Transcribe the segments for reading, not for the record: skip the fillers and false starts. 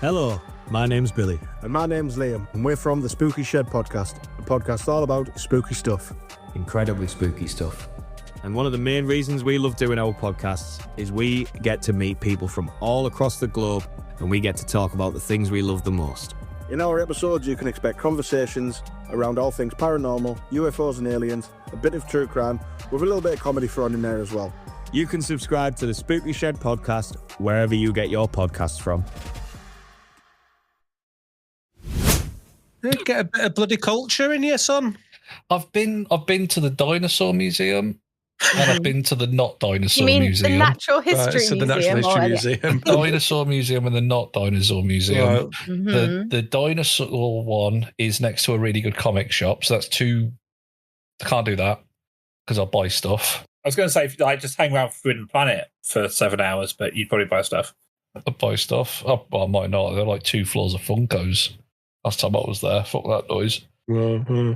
Hello, my name's Billy. And my name's Liam, and we're from the Spooky Shed podcast, a podcast all about spooky stuff. Incredibly spooky stuff. And one of the main reasons we love doing our podcasts is we get to meet people from all across the globe, and we get to talk about the things we love the most. In our episodes, you can expect conversations around all things paranormal, UFOs and aliens, a bit of true crime, with a little bit of comedy thrown in there as well. You can subscribe to the Spooky Shed podcast wherever you get your podcasts from. Get a bit of bloody culture in here, son. I've been to the dinosaur museum and I've been to the not dinosaur museum. The natural history museum. The natural history museum. Dinosaur museum and the not dinosaur museum. Right. Mm-hmm. The dinosaur one is next to a really good comic shop, so that's two. I can't do that because I'll buy stuff. I was going to say, if you just hang around Forbidden Planet for 7 hours, but you'd probably buy stuff. I'll buy stuff. Oh, well, I might not. They're like 2 floors of Funkos. Last time I was there, fuck that noise. Mm-hmm.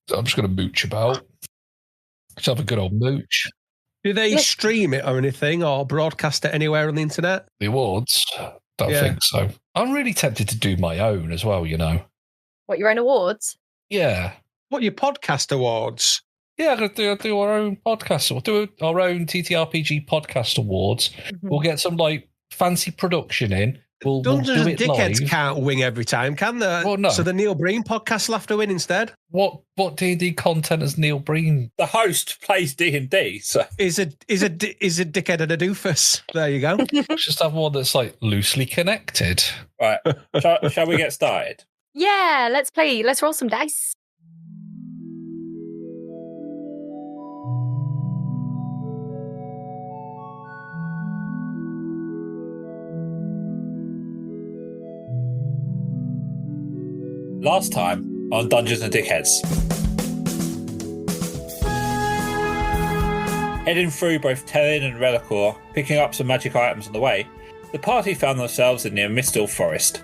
So I'm just going to mooch about. Just have a good old mooch. Do they stream it or anything, or broadcast it anywhere on the internet? The awards? Don't think so. I'm really tempted to do my own as well, you know. What, your own awards? Yeah. What, your podcast awards? Yeah, I'm going to do our own podcast. We'll do our own TTRPG podcast awards. Mm-hmm. We'll get some like fancy production in. We'll Dungeons do and it Dickheads live. can't wing every time, can they? Well, no. So the Neil Breen podcast will have to win instead. What D&D content has Neil Breen? The host plays D&D, so... Is a dickhead and a doofus. There you go. Just have one that's like loosely connected. Right, shall we get started? Yeah, let's play. Let's roll some dice. Last time on Dungeons and Dickheads. Heading through both Tellin and Relicore, picking up some magic items on the way, the party found themselves in the Mistil Forest.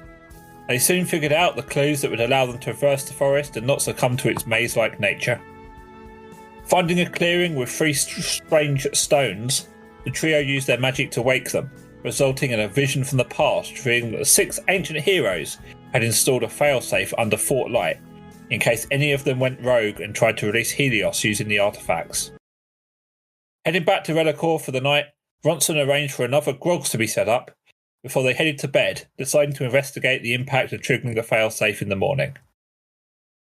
They soon figured out the clues that would allow them to traverse the forest and not succumb to its maze-like nature. Finding a clearing with 3 strange stones, the trio used their magic to wake them, resulting in a vision from the past revealing that the 6 ancient heroes had installed a failsafe under Fort Light in case any of them went rogue and tried to release Helios using the artifacts. Heading back to Relicore for the night, Ronson arranged for another grogs to be set up before they headed to bed, deciding to investigate the impact of triggering the failsafe in the morning.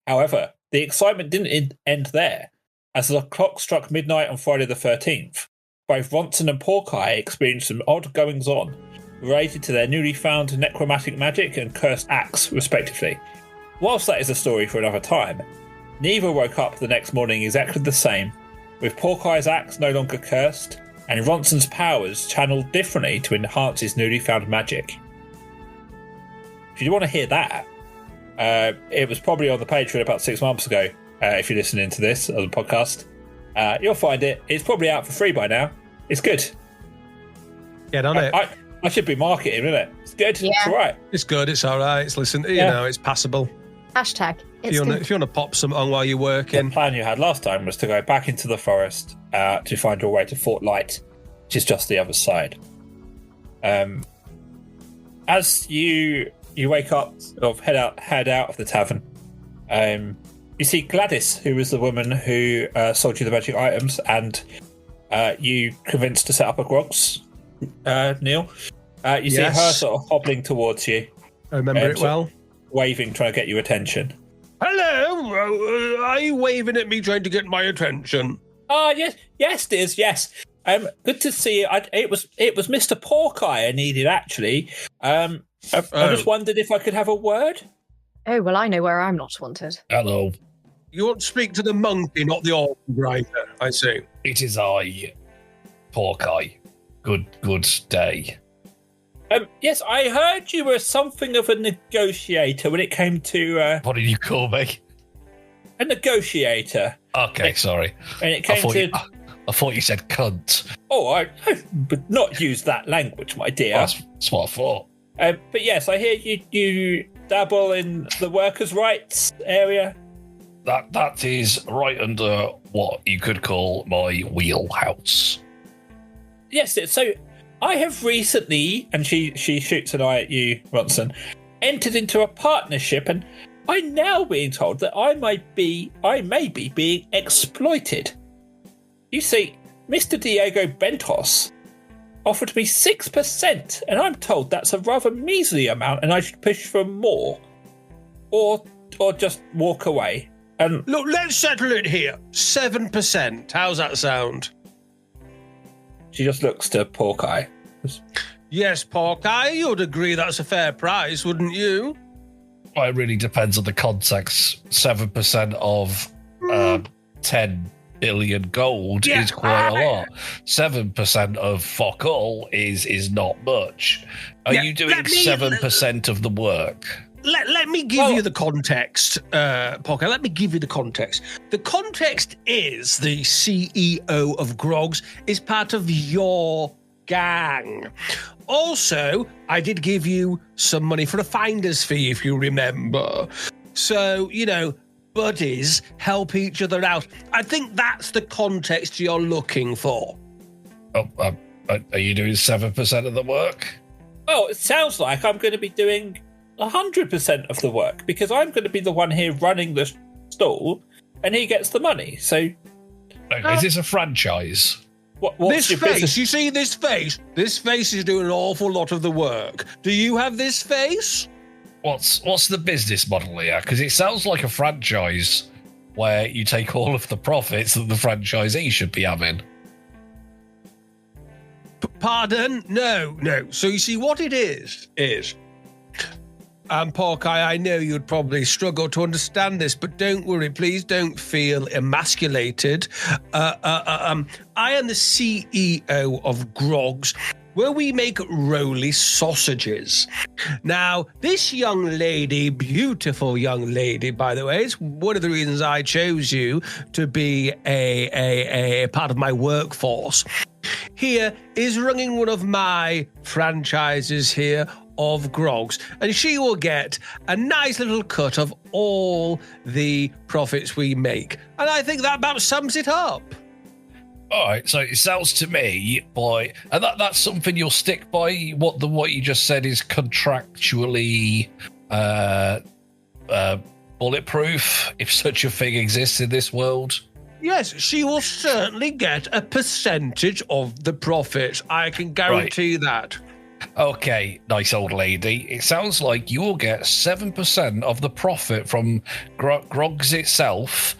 However, the excitement didn't end there, as the clock struck midnight on Friday the 13th. Both Ronson and Porkai experienced some odd goings-on related to their newly found necromantic magic and cursed axe, respectively. Whilst that is a story for another time, neither woke up the next morning exactly the same, with Porkai's axe no longer cursed, and Ronson's powers channeled differently to enhance his newly found magic. If you want to hear that, it was probably on the Patreon about 6 months ago, if you're listening to this on the podcast. You'll find it. It's probably out for free by now. It's good. Get on it. I should be marketing, isn't it? It's good. Yeah. It's all right. It's good. It's all right. It's it's passable. Hashtag. If you want to pop some on while you're The working. plan you had last time was to go back into the forest to find your way to Fort Light, which is just the other side. As you wake up, or head out of the tavern, you see Gladys, who was the woman who sold you the magic items, and you convinced to set up a grogs. Neil, you see her sort of hobbling towards you. I remember it well. Waving, trying to get your attention. Hello, are you waving at me trying to get my attention? Yes, dears, yes. Good to see you. It was Mr. Porkai I needed, actually. I just wondered if I could have a word. Oh, well, I know where I'm not wanted. Hello. You want to speak to the monkey, not the old grinder, I see. It is I, Porkai. Good day. Yes, I heard you were something of a negotiator when it came to... What did you call me? A negotiator. Okay, sorry. And it came I thought you said cunt. Oh, I would not use that language, my dear. That's what I thought. But yes, I hear you dabble in the workers' rights area. That is right under what you could call my wheelhouse. Yes, so I have recently, and she shoots an eye at you, Ronson. entered into a partnership, and I'm now being told that I may be being exploited. You see, Mr. Diego Bentos offered me 6%, and I'm told that's a rather measly amount, and I should push for more, or just walk away. And Look, let's settle it here. 7%. How's that sound? she just looks to Porkeye. Yes, Porkeye, you'd agree that's a fair price, wouldn't you? Well, it really depends on the context. 7% of 10 billion gold is quite a lot. 7% of fuck all is not much. Are you doing 7% of the work? Let me give you the context, Porkeye. Let me give you the context. The context is the CEO of Grogs is part of your gang. Also, I did give you some money for a finder's fee, if you remember. So, buddies help each other out. I think that's the context you're looking for. Are you doing 7% of the work? Well, it sounds like I'm going to be doing 100% of the work, because I'm going to be the one here running the stall, and he gets the money. So, Is this a franchise? What's This your face, business? you see this face? This face is doing an awful lot of the work. Do you have this face? What's the business model here? Because it sounds like a franchise where you take all of the profits that the franchisee should be having. Pardon? No. So you see, what it is, Porkeye, I know you'd probably struggle to understand this, but don't worry, please don't feel emasculated. I am the CEO of Grogs, where we make roly sausages. Now, this young lady, beautiful young lady, by the way, is one of the reasons I chose you to be a part of my workforce. Here is running one of my franchises here of Grogs, and she will get a nice little cut of all the profits we make. And I think that about sums it up. All right, so it sounds to me, boy, and that's something you'll stick by. What you just said is contractually bulletproof, if such a thing exists in this world. Yes, she will certainly get a percentage of the profits. I can guarantee that. Okay, nice old lady. It sounds like you will get 7% of the profit from Grogs itself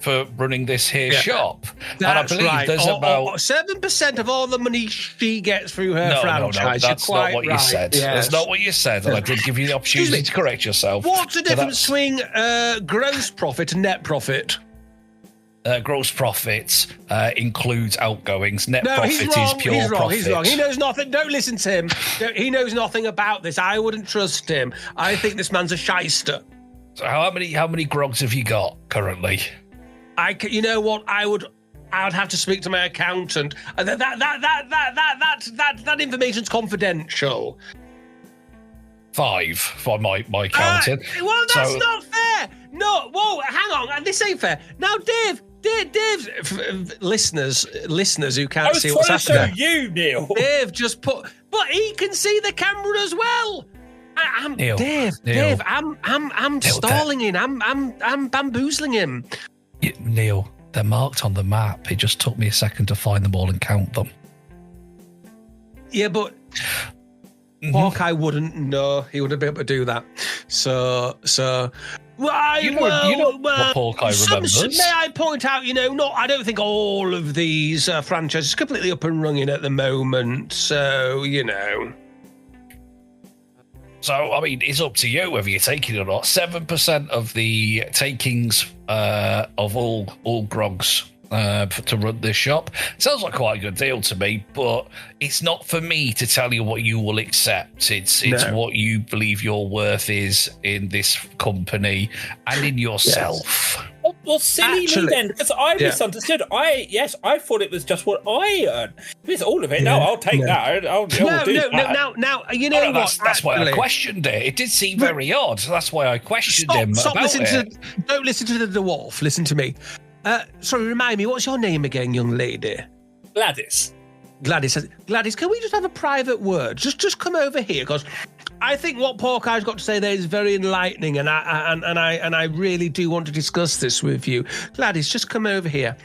for running this here shop. That's and I believe right. there's about 7% of all the money she gets through her franchise. No, that's not what you said. Yes. That's not what you said, and I did give you the opportunity to correct yourself. What's the difference between gross profit and net profit? Gross profits includes outgoings. Net profit he's wrong. is pure profit. He's wrong. He knows nothing. Don't listen to him. He knows nothing about this. I wouldn't trust him. I think this man's a shyster. So how many grogs have you got currently? You know what? I would have to speak to my accountant. That information's confidential. 5 for my counting. Well, that's not fair. No, whoa, hang on. This ain't fair. Now, Dave, listeners who can't see what's happening. I was trying to show you, Neil. Dave just but he can see the camera as well. Neil, Dave, I'm stalling him. I'm bamboozling him. Neil, they're marked on the map. It just took me a second to find them all and count them. Yeah, but Hawkeye wouldn't know. He wouldn't be able to do that. So. Well, you know what Hawkeye remembers. May I point out, I don't think all of these franchises are completely up and running at the moment. So, So, I mean, it's up to you whether you take it or not. 7% of the takings of all grogs to run this shop. Sounds like quite a good deal to me, but it's not for me to tell you what you will accept. It's what you believe your worth is in this company and in yourself. Yeah. Well, silly me then, because I misunderstood. I thought it was just what I earn. If it's all of it, I'll take that. I'll do that. Now, you know what? That's why I questioned it. It did seem very odd. That's why I questioned him about it. Don't listen to the dwarf. Listen to me. Sorry, remind me, what's your name again, young lady? Gladys. Gladys says, Gladys, can we just have a private word? Just come over here, because I think what Porkeye's got to say there is very enlightening, and I really do want to discuss this with you. Gladys, just come over here.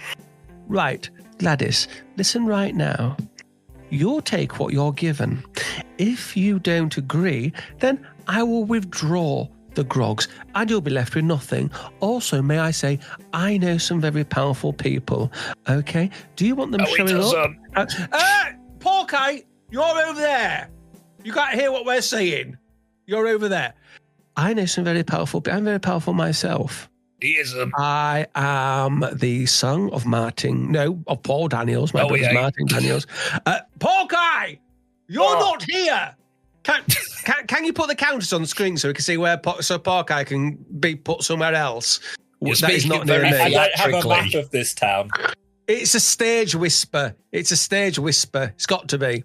Right, Gladys, listen right now. You'll take what you're given. If you don't agree, then I will withdraw the grogs and you'll be left with nothing. Also, may I say, I know some very powerful people. Okay? Do you want them showing up? Porkeye, you're over there. You can't hear what we're saying. You're over there. I know some very powerful people. I'm very powerful myself. He is I am the son of of Paul Daniels. My brother's Martin Daniels. Porkeye, you're not here. Can you put the counters on the screen so we can see where so Porkeye can be put somewhere else? That is not near me. I don't have a map of this town. It's a stage whisper. It's got to be.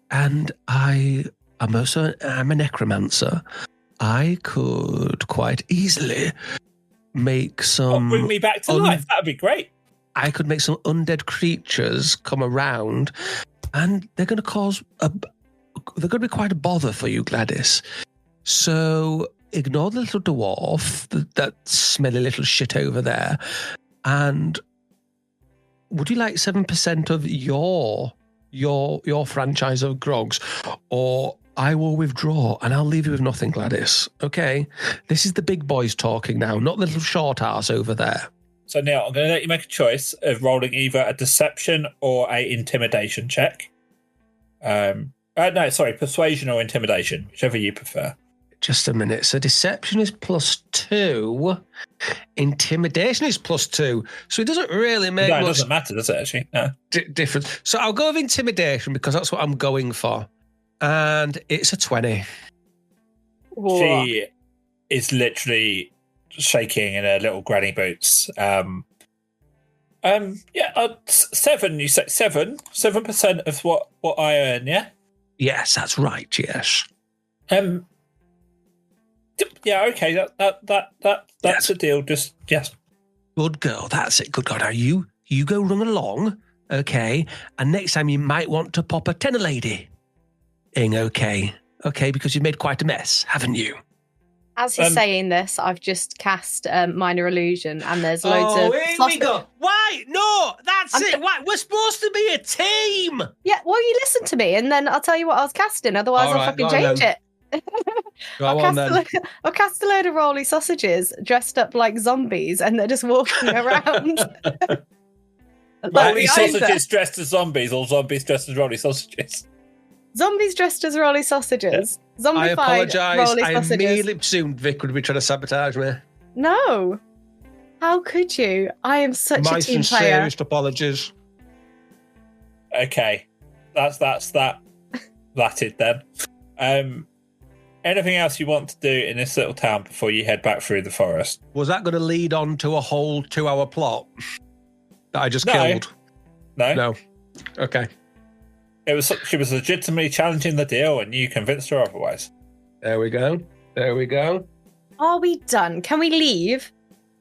And I'm a necromancer. I could quite easily make some... bring me back to life. That'd be great. I could make some undead creatures come around, and they're going to cause they're going to be quite a bother for you, Gladys. So ignore the little dwarf, that smelly little shit over there, and would you like 7% of your franchise of grogs, or I will withdraw and I'll leave you with nothing, Gladys. Okay? This is the big boys talking now, not the little short ass over there. So Neil, I'm going to let you make a choice of rolling either a deception or a intimidation check. Persuasion or intimidation, whichever you prefer. Just a minute. So deception is +2. Intimidation is +2. So it doesn't really make much... No, it doesn't matter, does it, actually? No. Difference. So I'll go with intimidation because that's what I'm going for. And it's a 20. She is literally shaking in her little granny boots. 7, you say 7% of what I earn, yeah? Yes, that's right, yes. Yeah, okay, that's a deal, just, yes. Good girl, that's it, good girl. Now you go run along, okay, and next time you might want to pop a tenner lady in, okay, because you've made quite a mess, haven't you? As he's saying this, I've just cast Minor Illusion, and there's loads of... here we go. Why? No, that's it. Why? We're supposed to be a team. Yeah, well, you listen to me, and then I'll tell you what I was casting. Otherwise, I'll fucking change it. I'll cast a load of roly sausages dressed up like zombies, and they're just walking around. Roly sausages dressed as zombies, or zombies dressed as roly sausages? Zombies dressed as roly sausages. Zombified I apologise. Roly sausages. I immediately assumed Vic would be trying to sabotage me. No. How could you? I am such My a team player. My sincerest apologies. Okay. That's that it then. Anything else you want to do in this little town before you head back through the forest? Was that going to lead on to a whole 2-hour plot that I just killed? No. Okay. She was legitimately challenging the deal, and you convinced her otherwise. There we go. Are we done? Can we leave?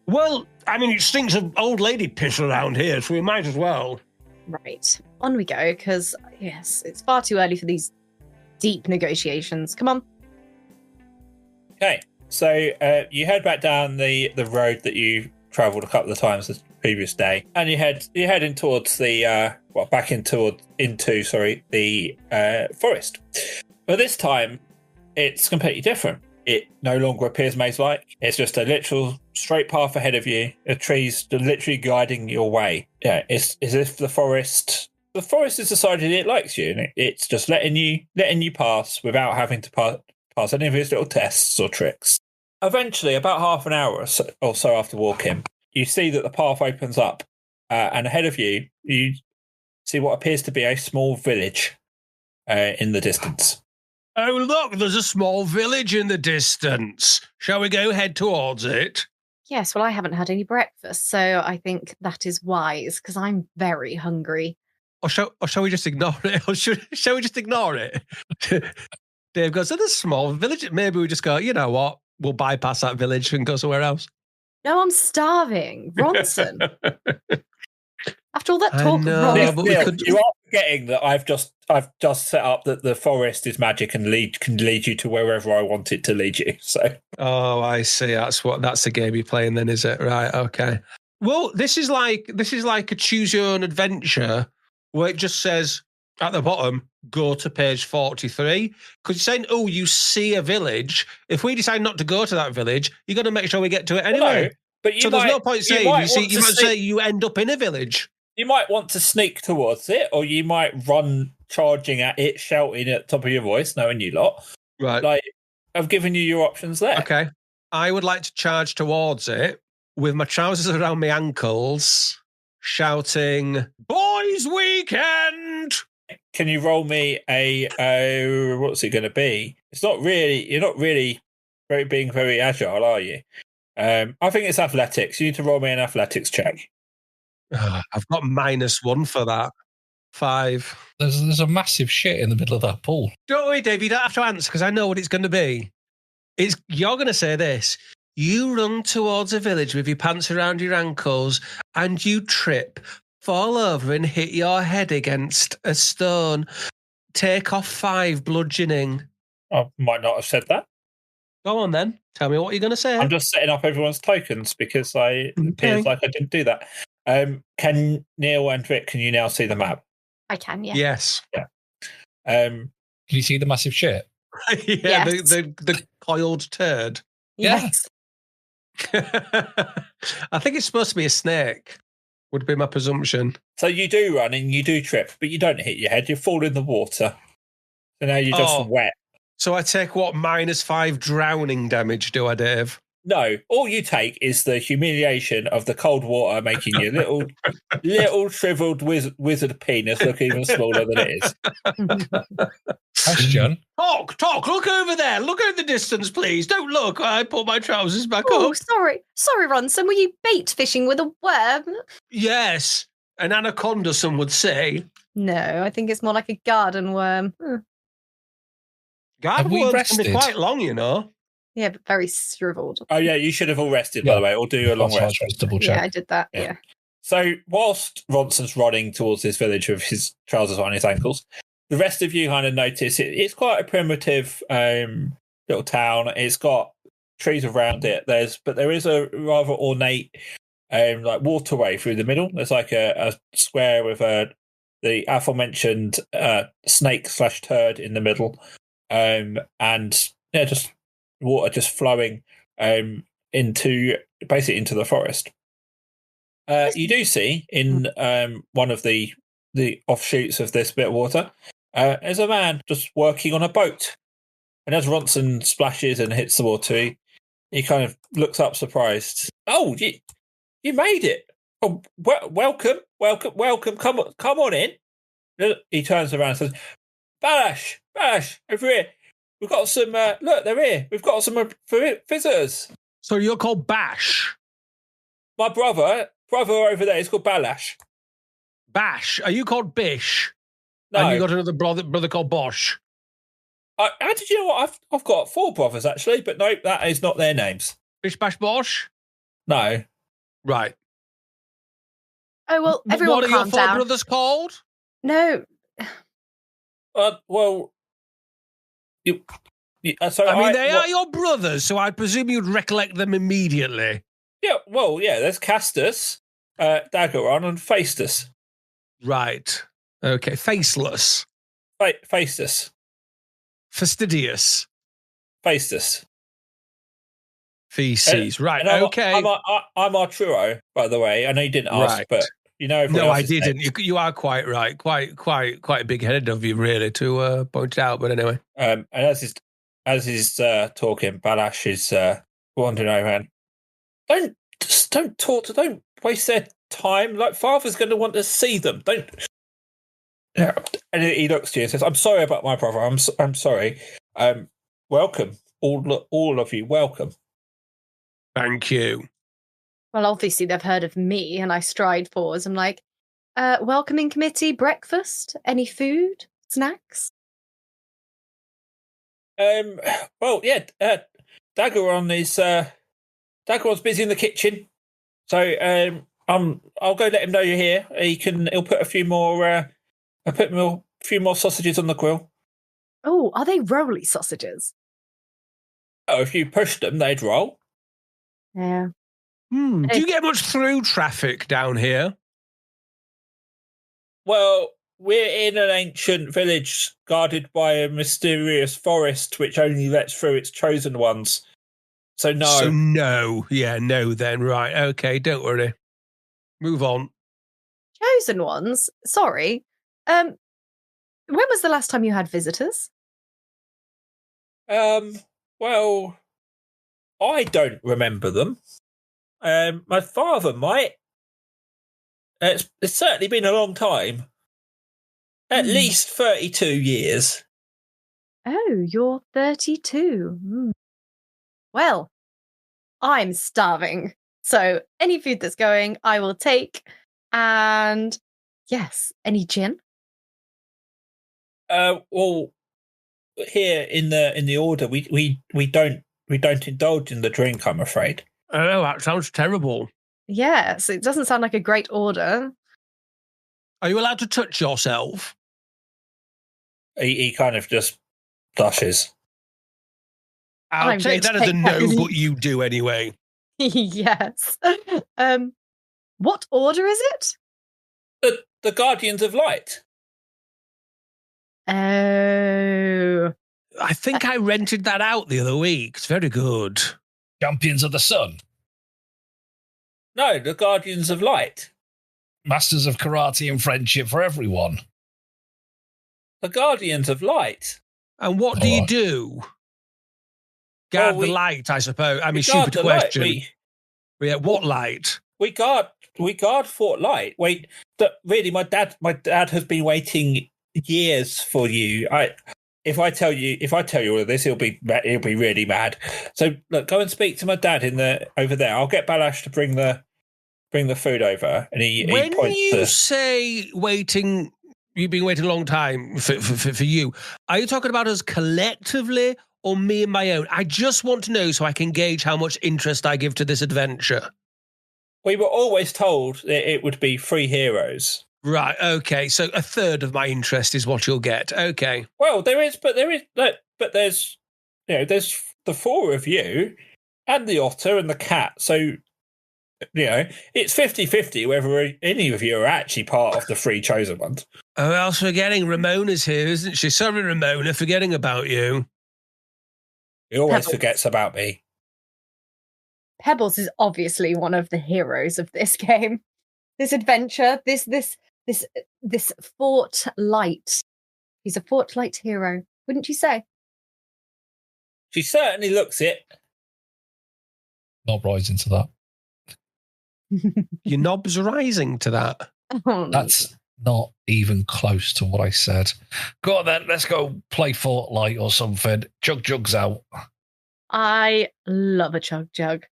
Well, I mean, it stinks of old lady piss around here, so we might as well. Right. On we go, because, yes, it's far too early for these deep negotiations. Come on. Okay. So you head back down the road that you travelled a couple of times the previous day, and you're heading towards the into the forest. But this time it's completely different. It no longer appears maze-like. It's just a literal straight path ahead of you. The trees are literally guiding your way. Yeah, it's as if the forest has decided it likes you, and it's just letting you pass without having to pass any of its little tests or tricks. Eventually, about half an hour or so after walking, you see that the path opens up, and ahead of you, you see what appears to be a small village in the distance. Oh, look, there's a small village in the distance. Shall we go head towards it? Yes, well, I haven't had any breakfast, so I think that is wise, because I'm very hungry. Or shall we just ignore it? Or shall we just ignore it? Dave goes, there's a small village. Maybe we just go, you know what? We'll bypass that village and go somewhere else. No, I'm starving. Bronson. After all that I talk of know, wrong, but we Neil, could- you are forgetting that I've just set up that the forest is magic and can lead you to wherever I want it to lead you. So Oh, I see. That's the game you're playing then, is it? Right, okay. Well, this is like a choose your own adventure where it just says at the bottom, go to page 43. Because you're saying, oh, you see a village. If we decide not to go to that village, you're going to make sure we get to it anyway. no, but you So there's no point saying you might say you end up in a village. You might want to sneak towards it, or you might run charging at it, shouting at the top of your voice, knowing you lot. Right. Like, I've given you your options there. Okay. I would like to charge towards it with my trousers around my ankles, shouting, "Boys' Weekend!" Can you roll me a what's it going to be? You're not really being very agile, are you? I think it's athletics. You need to roll me an athletics check. I've got -1 for that. 5. There's a massive shit in the middle of that pool. Don't worry, Dave. You don't have to answer because I know what it's going to be. You're going to say this. You run towards a village with your pants around your ankles and you trip, fall over and hit your head against a stone. Take off 5 bludgeoning. I might not have said that. Go on then. Tell me what you're going to say. I'm just setting up everyone's tokens because it appears like I didn't do that. Can Neil and Rick, can you now see the map? I can, yeah. Yes. Yeah. Can you see the massive shit? Yeah, Yes. the coiled turd. Yes. I think it's supposed to be a snake, would be my presumption. So you do run and you do trip, but you don't hit your head. You fall in the water. So now you're just wet. So I take what, -5 drowning damage, do I, Dave? No, all you take is the humiliation of the cold water making your little shriveled wizard penis look even smaller than it is. Question. Talk, look over there. Look at the distance, please. Don't look. I pull my trousers back Oh, up. sorry, Ronson. Were you bait fishing with a worm? Yes, an anaconda, some would say. No, I think it's more like a garden worm. Garden we worms can rested? be quite long, you know. Yeah, but very shriveled. Oh yeah, you should have all rested, by the way, or do a long That's rest. just double Yeah, check. I did that. Yeah. Yeah. So whilst Ronson's running towards this village with his trousers on his ankles, the rest of you kind of notice it's quite a primitive little town. It's got trees around it. But there is a rather ornate like waterway through the middle. There's like a square with the aforementioned snake/turd in the middle, and yeah, just water just flowing into the forest. You do see in one of the offshoots of this bit of water, there's a man just working on a boat. And as Ronson splashes and hits the water, he kind of looks up surprised. Oh, you made it! Oh, welcome. Come on in. He turns around and says, Bash, over here. We've got some. Look, they're here. We've got some visitors. So you're called Bash. My brother over there is called Balash. Bash. Are you called Bish? No. And you got another brother called Bosh. How did you know what? I've got 4 brothers actually, but no, that is not their names. Bish, Bash, Bosh? No. Right. Oh, well, everyone What are your calm 4 down. brothers called? No. Well, so I mean, they are your brothers, so I presume you'd recollect them immediately. Yeah, well, yeah. There's Castus, Dagoron, and Faestus. Right. Okay. Faceless. Faestus. Fastidious. Faestus. Feces. Right. And Okay. I'm Arturo, by the way. I know you didn't ask, Right. but you know. No, I didn't. You are quite right. Quite big-headed of you, really, to point it out. But anyway. And as he's talking, Balash is wandering around. Don't talk. Don't waste their time. Like father's going to want to see them. Don't. And he looks to you and says, "I'm sorry about my brother. I'm sorry. Welcome, all of you. Welcome." Thank you. Well, obviously they've heard of me, and I stride forwards. I'm like, welcoming committee, breakfast, any food, snacks? Well, yeah. Dagoron's busy in the kitchen, so I'll go let him know you're here. He'll put a few more sausages on the grill. Oh, are they rolly sausages? Oh, if you pushed them, they'd roll. Yeah. Do you get much through traffic down here? Well, we're in an ancient village guarded by a mysterious forest which only lets through its chosen ones. So no. So no. Yeah, no then. Right. Okay, don't worry. Move on. Chosen ones? Sorry. When was the last time you had visitors? Well, I don't remember them. My father might. It's certainly been a long time. At least 32 years. Oh, you're 32. Well, I'm starving. So any food that's going, I will take. And yes, any gin? Well, here in the order, we don't indulge in the drink, I'm afraid. Oh, that sounds terrible. Yes, it doesn't sound like a great order. Are you allowed to touch yourself? He kind of just blushes. I'll I'm take going that to as a take that no, as- but you do anyway. Yes. What order is it? The Guardians of Light. Oh. I think I rented that out the other week. It's very good. Champions of the Sun. No, the Guardians of Light. Masters of karate and friendship for everyone. The Guardians of Light. And what do you do? Guard Well, the light, I suppose. I mean, guard stupid the light. question. Yeah, what light? We guard Fort Light. Wait, really, my dad has been waiting years for you. If I tell you all of this, he'll be really mad. So look, go and speak to my dad over there. I'll get Balash to bring the food over. And When he points you say waiting, you've been waiting a long time for you. Are you talking about us collectively or me and my own? I just want to know so I can gauge how much interest I give to this adventure. We were always told that it would be 3 heroes. Right, okay. So a third of my interest is what you'll get. Okay. Well, there's the 4 of you and the otter and the cat. So, it's 50-50 whether any of you are actually part of the 3 chosen ones. Oh, I was forgetting Ramona's here, isn't she? Sorry, Ramona, forgetting about you. He always Pebbles. forgets about me. Pebbles is obviously one of the heroes of this game. This adventure, this Fort Light. He's a Fort Light hero, wouldn't you say? She certainly looks it. Not rising to that. Your knob's rising to that. Oh, no. That's not even close to what I said. Go on then, let's go play Fortnite or something. Jug's out. I love a chug jug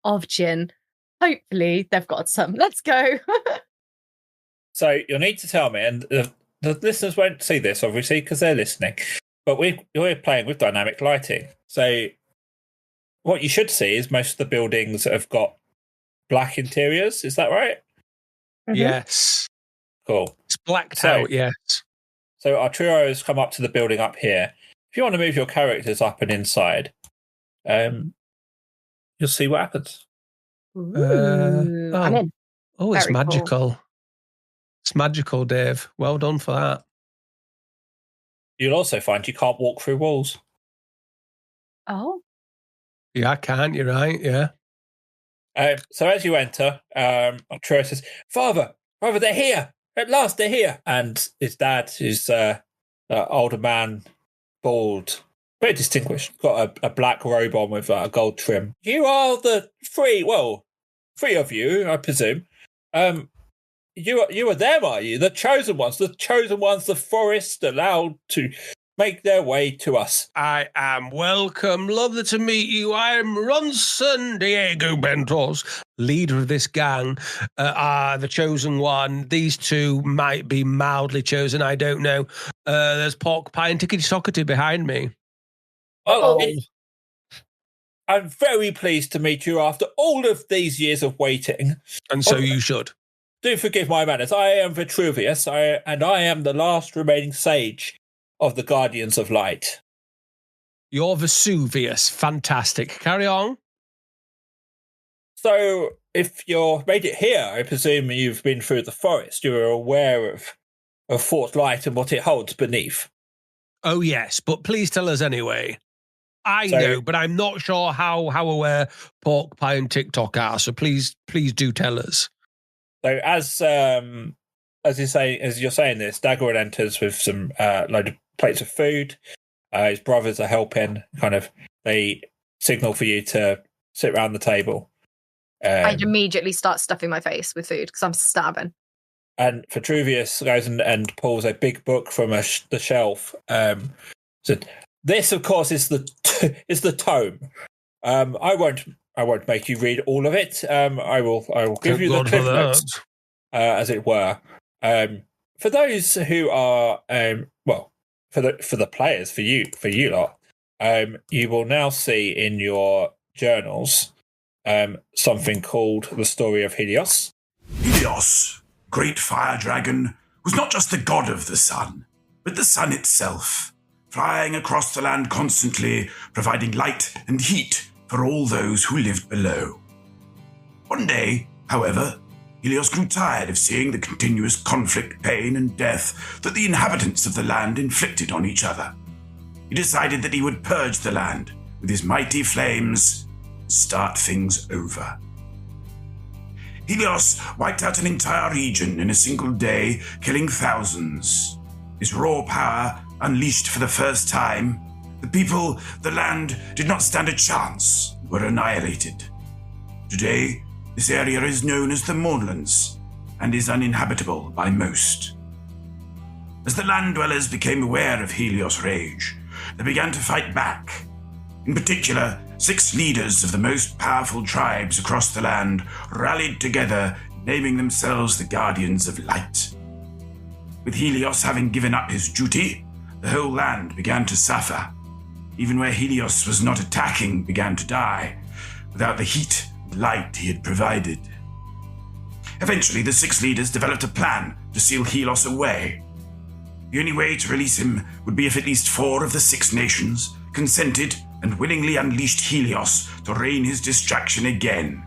of gin. Hopefully they've got some. Let's go. So you'll need to tell me, and the listeners won't see this, obviously, because they're listening, but we're playing with dynamic lighting. So what you should see is most of the buildings have got black interiors. Is that right? Mhm. Yes. Cool. It's blacked So- out, yes. So our trio has come up to the building up here. If you want to move your characters up and inside, you'll see what happens. Ooh, I'm in. Oh, it's Very cool. magical. It's magical, Dave. Well done for that. You'll also find you can't walk through walls. Oh, Yeah, I can. You're right. Yeah. So as you enter, our trio says, Father, they're here. At last, they're here. And his dad, who's an older man, bald, very distinguished, got a black robe on with a gold trim. You are the 3 of you, I presume. You are them, are you? The chosen ones, the forest allowed to make their way to us. I am welcome. Lovely to meet you. I am Ronson Diego Bentos, leader of this gang, the chosen one. These 2 might be mildly chosen. I don't know. There's Pork Pie and Tickety Sockety behind me. Oh, Oh. I'm very pleased to meet you after all of these years of waiting. And so you should. Do forgive my manners. I am Vitruvius, and I am the last remaining sage of the Guardians of Light. You're Vesuvius. Fantastic. Carry on. So, if you've made it here, I presume you've been through the forest. You're aware of Fort Light and what it holds beneath. Oh, yes, but please tell us anyway. I know, but I'm not sure how aware Pork Pie and TikTok are, so please do tell us. So, as you're saying this, Dagoran enters with some load of plates of food. His brothers are helping. They signal for you to sit around the table. I'd immediately start stuffing my face with food because I'm starving. And Vitruvius goes and pulls a big book from the shelf. So this, of course, is the tome. I won't make you read all of it. I will give you the cliff notes, as it were. For those who are for the players, for you lot, you will now see in your journals something called the story of Helios. Helios, great fire dragon, was not just the god of the sun, but the sun itself, flying across the land constantly, providing light and heat for all those who lived below. One day, however, Helios grew tired of seeing the continuous conflict, pain, and death that the inhabitants of the land inflicted on each other. He decided that he would purge the land with his mighty flames and start things over. Helios wiped out an entire region in a single day, killing thousands. His raw power unleashed for the first time, the people, the land, did not stand a chance and were annihilated. Today, this area is known as the Mournlands and is uninhabitable by most. As the land dwellers became aware of Helios' rage, they began to fight back. In particular, 6 leaders of the most powerful tribes across the land rallied together, naming themselves the Guardians of Light. With Helios having given up his duty, the whole land began to suffer. Even where Helios was not attacking began to die, without the heat and light he had provided. Eventually, the 6 leaders developed a plan to seal Helios away. The only way to release him would be if at least 4 of the 6 nations consented and willingly unleashed Helios to rain his destruction again.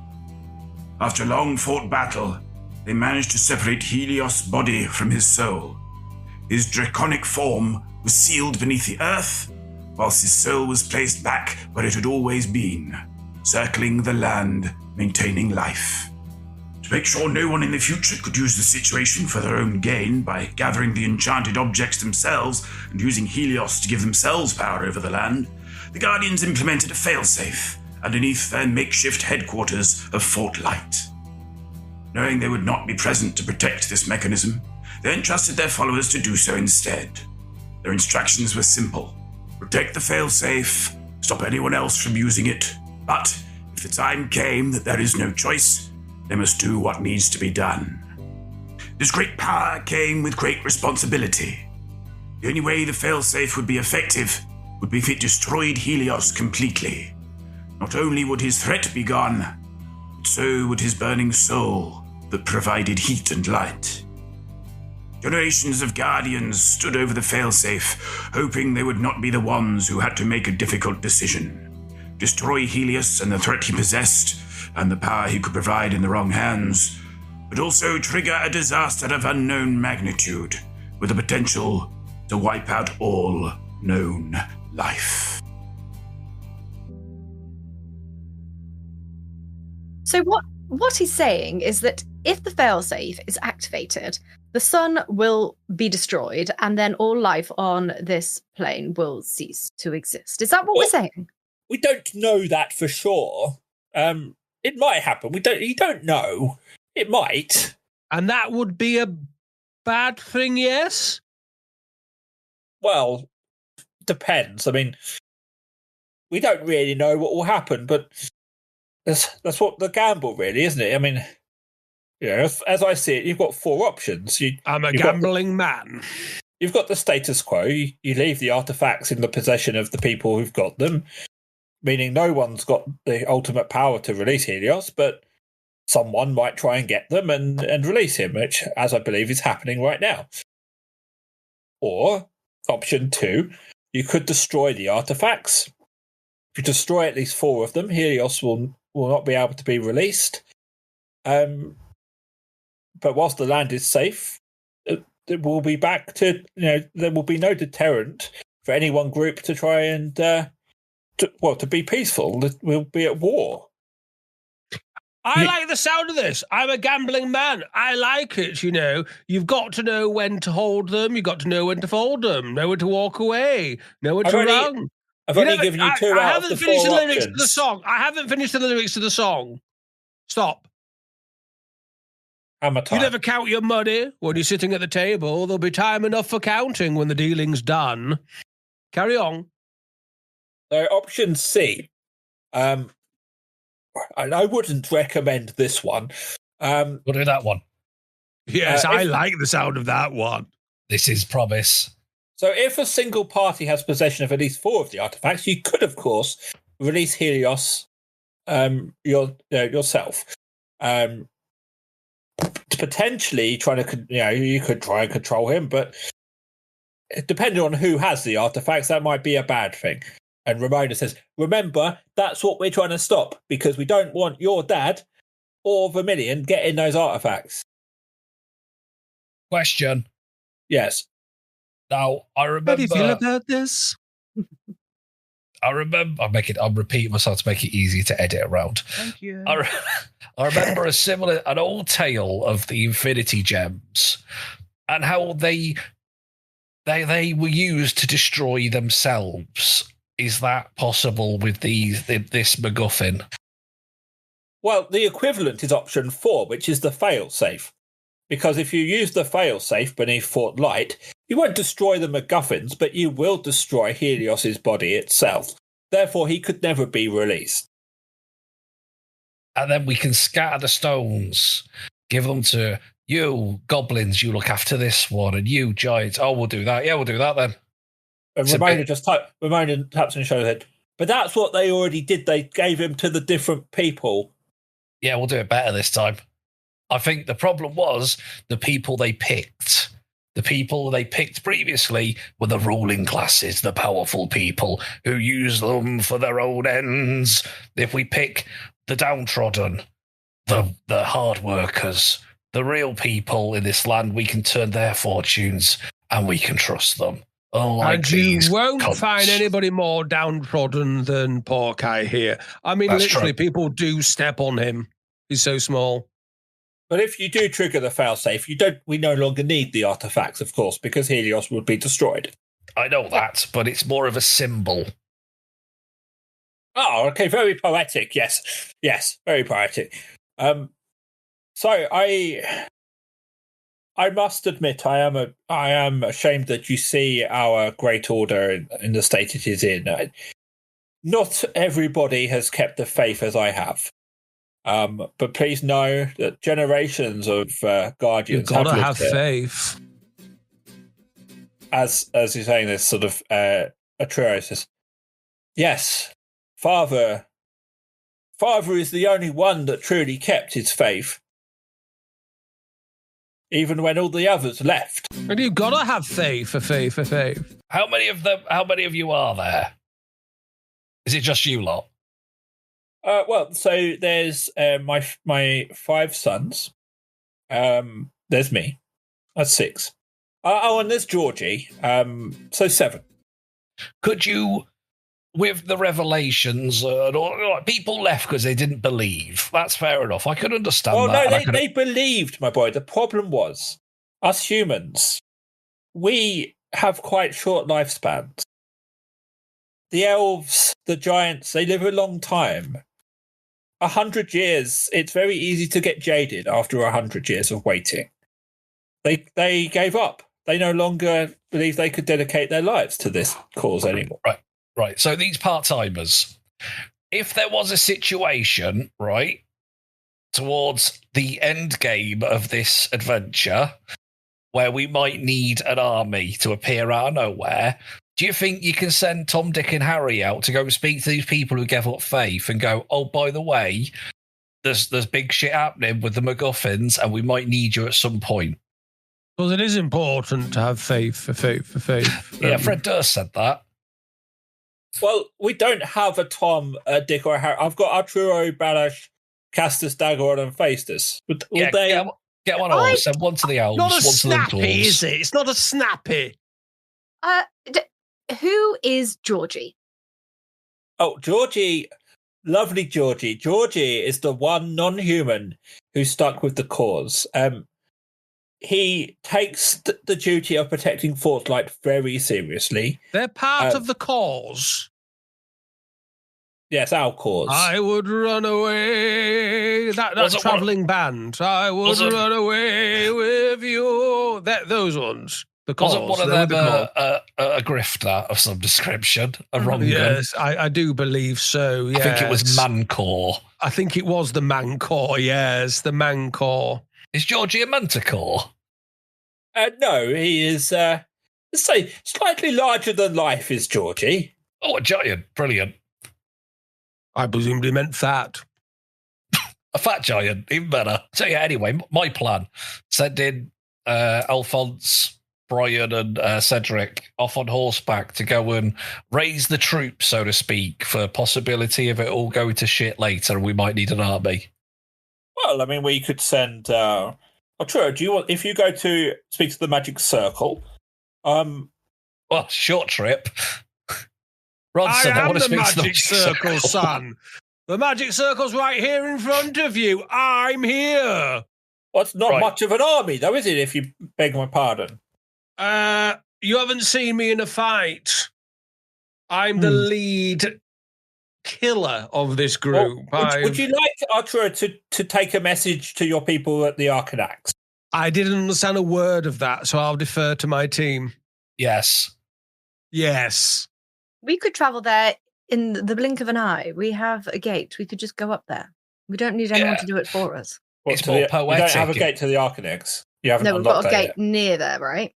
After a long-fought battle, they managed to separate Helios' body from his soul. His draconic form was sealed beneath the earth, whilst his soul was placed back where it had always been, circling the land, maintaining life. To make sure no one in the future could use the situation for their own gain by gathering the enchanted objects themselves and using Helios to give themselves power over the land, the Guardians implemented a failsafe underneath their makeshift headquarters of Fort Light. Knowing they would not be present to protect this mechanism, they entrusted their followers to do so instead. Their instructions were simple: protect the failsafe, stop anyone else from using it, but if the time came that there is no choice, they must do what needs to be done. This great power came with great responsibility. The only way the failsafe would be effective would be if it destroyed Helios completely. Not only would his threat be gone, but so would his burning soul that provided heat and light. Generations of Guardians stood over the failsafe, hoping they would not be the ones who had to make a difficult decision. Destroy Helios and the threat he possessed, and the power he could provide in the wrong hands, but also trigger a disaster of unknown magnitude, with the potential to wipe out all known life. So what he's saying is that if the failsafe is activated, the sun will be destroyed, and then all life on this plane will cease to exist. Is that what we're saying? We don't know that for sure. It might happen. You don't know. It might. And that would be a bad thing, yes? Well, depends. I mean, we don't really know what will happen, but that's what the gamble really, isn't it? I mean, as I see it, you've got 4 options. I'm a gambling man. You've got the status quo. You leave the artifacts in the possession of the people who've got them. meaning no one's got the ultimate power to release Helios, but someone might try and get them and release him, which, as I believe, is happening right now. Or, option 2, you could destroy the artifacts. If you destroy at least 4 of them, Helios will not be able to be released. But whilst the land is safe, it will be back to, there will be no deterrent for any one group to try and, to be peaceful. We'll be at war. I like the sound of this. I'm a gambling man. I like it, You've got to know when to hold them. You've got to know when to fold them. Know when to walk away. Know when to run. I've only given you 2 out of the 4 options. I haven't finished the lyrics to the song. I haven't finished the lyrics to the song. Stop. How much time? You never count your money when you're sitting at the table. There'll be time enough for counting when the dealing's done. Carry on. So option C. And I wouldn't recommend this one. We'll do that one. Yes, I like the sound of that one. This is promise. So if a single party has possession of at least 4 of the artifacts, you could, of course, release Helios yourself. Potentially trying to, you could try and control him, but depending on who has the artifacts, that might be a bad thing. And Ramona says, remember, that's what we're trying to stop, because we don't want your dad or Vermilion getting those artifacts. Question. Yes. Now, I remember... How do you feel about this? I'm repeating myself to make it easy to edit around. Thank you. I remember an old tale of the Infinity Gems and how they were used to destroy themselves. Is that possible with this MacGuffin? Well, the equivalent is option 4, which is the fail-safe. Because if you use the fail-safe beneath Fort Light, you won't destroy the MacGuffins, but you will destroy Helios's body itself. Therefore, he could never be released. And then we can scatter the stones, give them to you, goblins, you look after this one, and you, giants, we'll do that. Yeah, we'll do that then. And Ramona taps on his shoulder head. But that's what they already did. They gave him to the different people. Yeah, we'll do it better this time. I think the problem was the people they picked. The people they picked previously were the ruling classes, the powerful people who use them for their own ends. If we pick the downtrodden, the hard workers, the real people in this land, we can turn their fortunes and we can trust them. And you won't find anybody more downtrodden than Porky here. I mean, That's literally, true. people do step on him. He's so small. But if you do trigger the failsafe, we no longer need the artifacts, of course, because Helios would be destroyed. I know that, but it's more of a symbol. Oh, okay, very poetic. Yes, very poetic. So I must admit, I am ashamed that you see our great order in the state it is in. Not everybody has kept the faith as I have. But please know that generations of guardians You've got to have here. faith. As you're saying this, sort of Atreus says, yes, Father is the only one that truly kept his faith, even when all the others left. And you've got to have faith for faith. How many of you are there? Is it just you lot? Well, so there's my 5 sons. There's me. That's 6. And there's Georgie. So 7. Could you, with the revelations, people left because they didn't believe. That's fair enough. I could understand that. No, they believed, my boy. The problem was, us humans, we have quite short lifespans. The elves, the giants, they live a long time. 100 years, it's very easy to get jaded after 100 years of waiting. They gave up. They no longer believe they could dedicate their lives to this cause anymore. Right. So these part-timers, if there was a situation, right, towards the end game of this adventure where we might need an army to appear out of nowhere, Do you think you can send Tom, Dick, and Harry out to go and speak to these people who gave up faith and go, oh, by the way, there's big shit happening with the MacGuffins, and we might need you at some point? Because it is important to have faith for faith. Yeah, Fred Durst said that. Well, we don't have a Tom, a Dick, or a Harry. I've got Arturo, Balash, Castus, Dagoron, and Faestus. Will Yeah, they... get one all. Send one to the elves, Not a one to the snappy, dwarves. is it? It's not a snappy. Who is Georgie? Oh, Georgie, lovely Georgie. Georgie is the one non-human who's stuck with the cause. He takes the duty of protecting Fortlight very seriously. They're part of the cause. Yes, our cause. I would run away. That travelling band. I would run away with you. Those ones. The cause. Wasn't one of them a grifter of some description? A wrong Yes, I do believe so. Yes. I think it was Mancore. I think it was the Mancore. Yes, the Mancore. Is Georgie a Manticore? No, he is, let's say, slightly larger than life is Georgie. Oh, a giant. Brilliant. I presumably meant fat. A fat giant, even better. So yeah, anyway, my plan. Send in Alphonse, Brian, and Cedric off on horseback to go and raise the troops, so to speak, for possibility of it all going to shit later, and we might need an army. Well, I mean, we could send... True, do you want... If you go to speak to the Magic Circle... Well, short trip. Ronson, I am want to the speak to the Magic Circle, son. The Magic Circle's right here in front of you. I'm here. Well, it's not much of an army, though, is it, if you beg my pardon? You haven't seen me in a fight. I'm the lead killer of this group. Would you like Arturo to take a message to your people at the Arcanax? I didn't understand a word of that, so I'll defer to my team. Yes. Yes. We could travel there in the blink of an eye. We have a gate. We could just go up there. We don't need anyone to do it for us. It's more poetic. You don't have a gate to the Arcanax. You haven't No, we've got a gate yet. near there, right?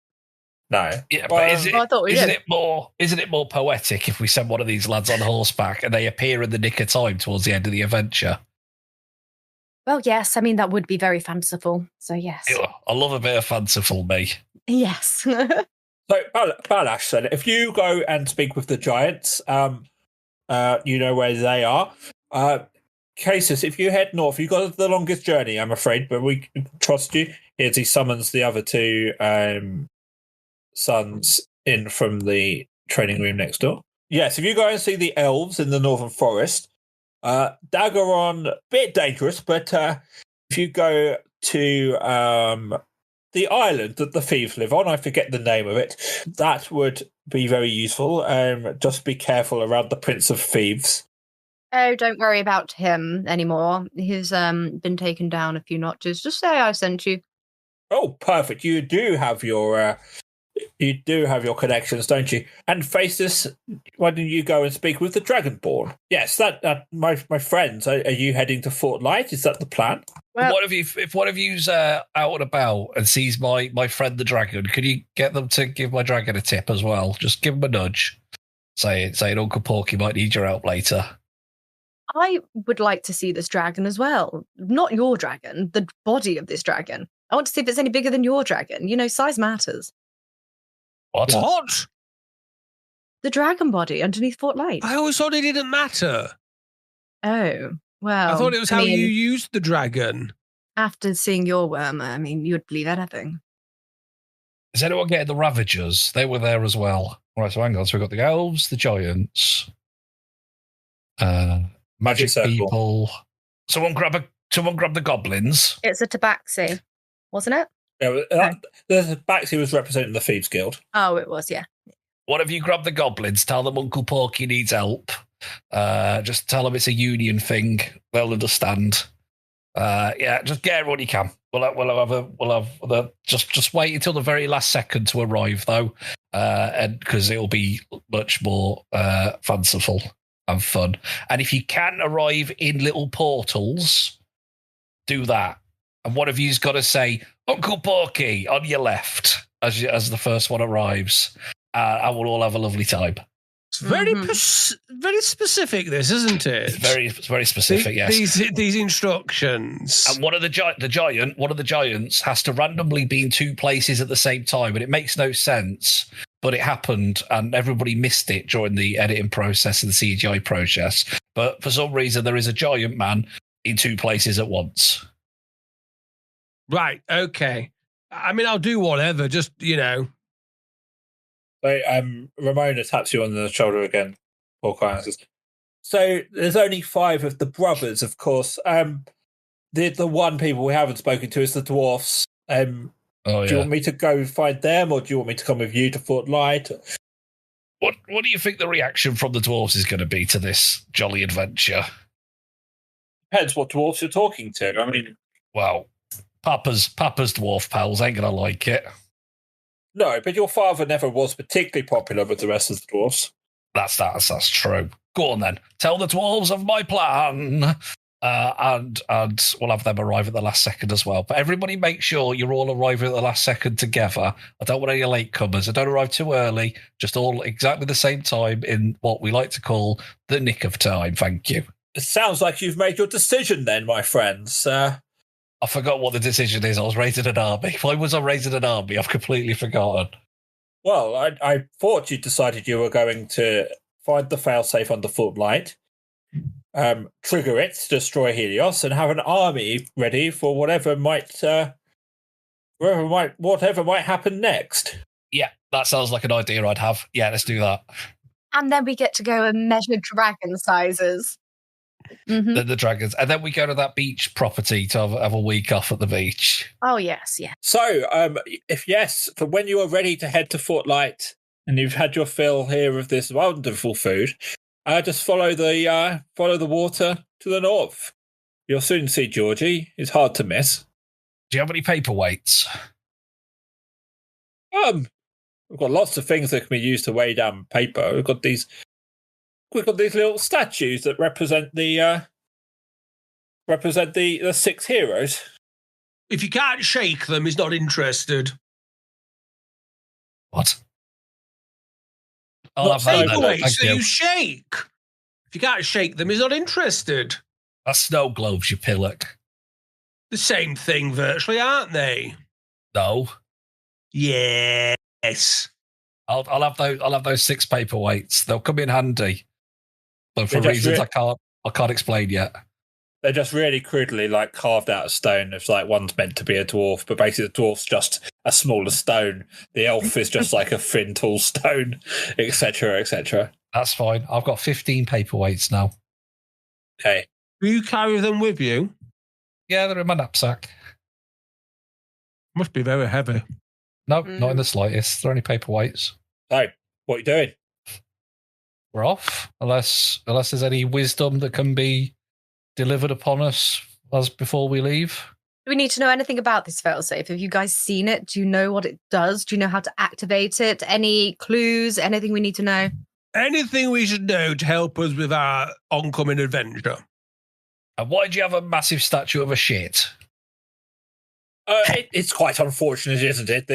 No. Yeah, but I thought we isn't did. it more poetic if we send one of these lads on horseback and they appear in the nick of time towards the end of the adventure? Well, yes. I mean, that would be very fanciful. So, yes. I love a bit of fanciful me. Yes. So, Balash, then, if you go and speak with the giants, you know where they are. Casus, if you head north, you've got the longest journey, I'm afraid, but we trust you. As he summons the other two sons in from the training room next door. Yes, if you go and see the elves in the northern forest, Dagoron, a bit dangerous, but if you go to the island that the thieves live on, I forget the name of it, that would be very useful. Just be careful around the Prince of Thieves. Oh, don't worry about him anymore. He's been taken down a few notches. Just say I sent you. Oh, perfect. You do have your connections, don't you? And Faestus, why don't you go and speak with the Dragonborn? Yes, that my friends. Are you heading to Fort Light? Is that the plan? Well, If one of you's out and about and sees my friend the dragon, could you get them to give my dragon a tip as well? Just give him a nudge. Saying Uncle Porky might need your help later. I would like to see this dragon as well. Not your dragon, the body of this dragon. I want to see if it's any bigger than your dragon. You know, size matters. What? The dragon body underneath Fort Light. I always thought it didn't matter. Oh, well. I thought it was how you used the dragon. After seeing your worm, I mean, you would believe anything. Is anyone getting the Ravagers? They were there as well. Right, so hang on. So we've got the elves, the giants, magic people. Someone grab the goblins. It's a tabaxi, wasn't it? Yeah, the Baxi was representing the Thieves Guild. Oh, it was, yeah. One of you grab the goblins, tell them Uncle Porky needs help. Just tell them it's a union thing. They'll understand. Just get everyone you can. Just wait until the very last second to arrive, though, and because it'll be much more fanciful and fun. And if you can arrive in little portals, do that. And one of you's got to say Uncle Porky on your left as the first one arrives. and we'll all have a lovely time. It's very very specific, this, isn't it? It's very specific, yes. These instructions. And one of the giants has to randomly be in two places at the same time, and it makes no sense, but it happened, and everybody missed it during the editing process and the CGI process. But for some reason, there is a giant man in two places at once. Right, okay. I mean, I'll do whatever, just, So, Ramona taps you on the shoulder again. So there's only 5 of the brothers, of course. The one people we haven't spoken to is the dwarfs. Do you want me to go find them, or do you want me to come with you to Fort Light? What do you think the reaction from the dwarves is going to be to this jolly adventure? Depends what dwarfs you're talking to. I mean, well, Papa's dwarf pals ain't going to like it. No, but your father never was particularly popular with the rest of the dwarfs. That's true. Go on then. Tell the dwarves of my plan. And we'll have them arrive at the last second as well. But everybody make sure you're all arriving at the last second together. I don't want any latecomers. I don't arrive too early. Just all exactly the same time in what we like to call the nick of time. Thank you. It sounds like you've made your decision then, my friends. I forgot what the decision is. I was raising an army. Why was I raising an army? I've completely forgotten. Well, I thought you decided you were going to find the failsafe on the footlight, trigger it to destroy Helios, and have an army ready for whatever might happen next. Yeah, that sounds like an idea I'd have. Yeah, let's do that. And then we get to go and measure dragon sizes. The dragons. And then we go to that beach property to have a week off at the beach. Oh, yes, yeah. So, for when you are ready to head to Fort Light and you've had your fill here of this wonderful food, just follow the water to the north. You'll soon see Georgie. It's hard to miss. Do you have any paperweights? We've got lots of things that can be used to weigh down paper. We've got these little statues that represent the 6 heroes. If you can't shake them, he's not interested. What? I'll have paperweights so you shake. If you can't shake them, he's not interested. That's snow globes, you pillock. The same thing virtually, aren't they? No. Yes. I'll have those 6 paperweights. They'll come in handy. But for reasons I can't explain yet. They're just really crudely carved out of stone. It's like one's meant to be a dwarf, but basically the dwarf's just a smaller stone. The elf is just like a thin, tall stone, etc., etc. That's fine. I've got 15 paperweights now. Okay. Do you carry them with you? Yeah, they're in my knapsack. Must be very heavy. No, not in the slightest. They're only paperweights. So, what are you doing? We're off, unless there's any wisdom that can be delivered upon us as before we leave. Do we need to know anything about this failsafe? Have you guys seen it? Do you know what it does? Do you know how to activate it? Any clues? Anything we need to know? Anything we should know to help us with our oncoming adventure? And why do you have a massive statue of a shit? It's quite unfortunate, isn't it?